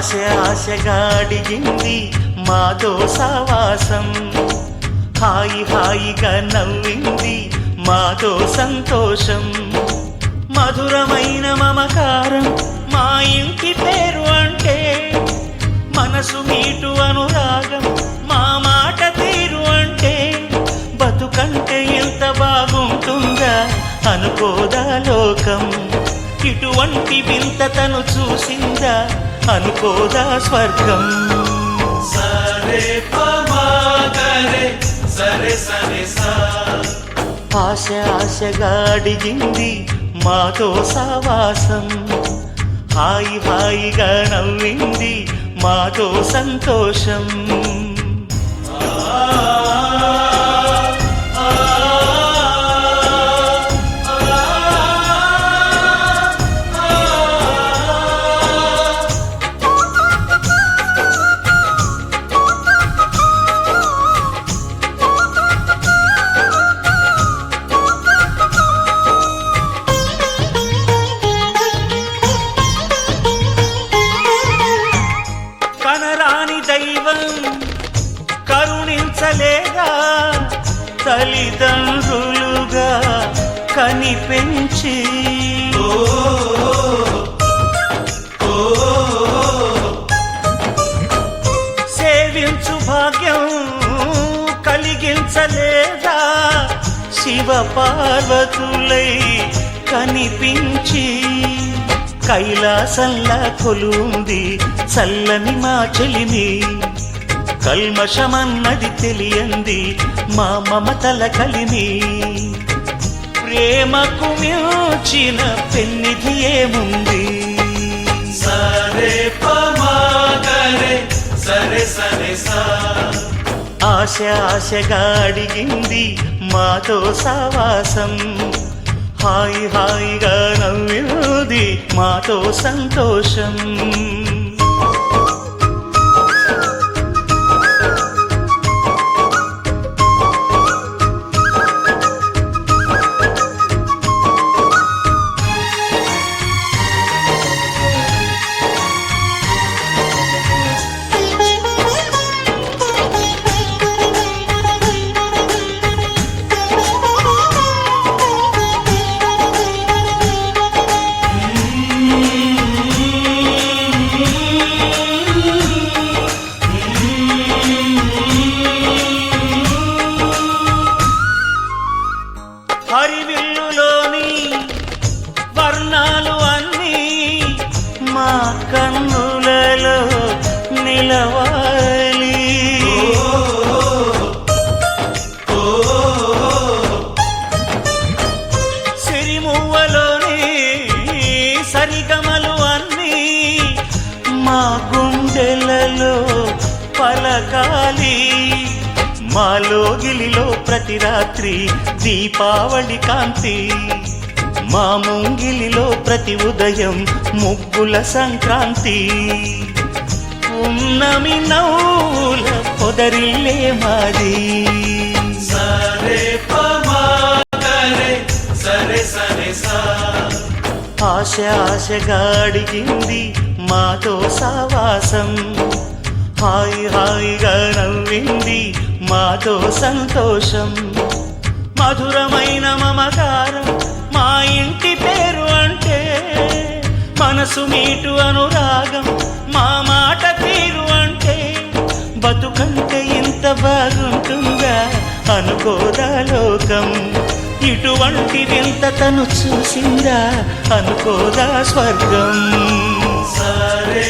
ఆశగా అడిగింది మాతో సావాసం, హాయిగా నవ్వింది మాతో సంతోషం, మధురమైన మమకారం మా ఇంటి పేరు అంటే, మనసు మీటు అనురాగం మా మాట తీరు అంటే, బతుకంటే ఎంత బాగుంటుందా అనుకోదా లోకం, ఇటువంటి వింత తను చూసిందా అనుకోదా స్వర్గం. ఆశగా అడిగింది మాతో సావాసం, హాయిగా నవ్వింది మాతో సంతోషం. కనరాని దైవం కరుణించలేగా, తల్లిదండ్రులుగా కనిపెంచి సేవించు భాగ్యం కలిగించలేదా, శివ పార్వతులై కనిపించి కైలాసంలా కొలుంది చల్లని మా చెలిమి, కల్మషమన్నది తెలియంది మా మమతల కలిమి, ప్రేమకు మించిన పెన్నిధి ఏముంది. ఆశగా అడిగింది మాతో సావాసం, హాయిగా నవ్వింది మాతో సంతోషం. హరివిల్లులోని వర్ణాలు అన్నీ మా కన్నులలో నిలవాలి, సిరిమువ్వలోని సరిగమలు అన్నీ మా గుండెలలో పలకాలి, మాలోగిలిలో ప్రతి రాత్రి దీపావళి కాంతి, మా ముంగిలిలో ప్రతి ఉదయం ముగ్గుల సంక్రాంతి, ఉన్నమి నవ్వుల పొదరిల్లే మాది. ఆశగా అడిగింది మాతో సావాసం, హాయిగా నవ్వింది మాతో సంతోషం, మధురమైన మమకారం మా ఇంటి పేరు అంటే, మనసు మీటు అనురాగం మా మాట తీరు అంటే, బతుకంటే ఇంత బాగుంటుందా అనుకోదా లోకం, ఇటువంటి వింత తను చూసిందా అనుకోదా స్వర్గం. సరే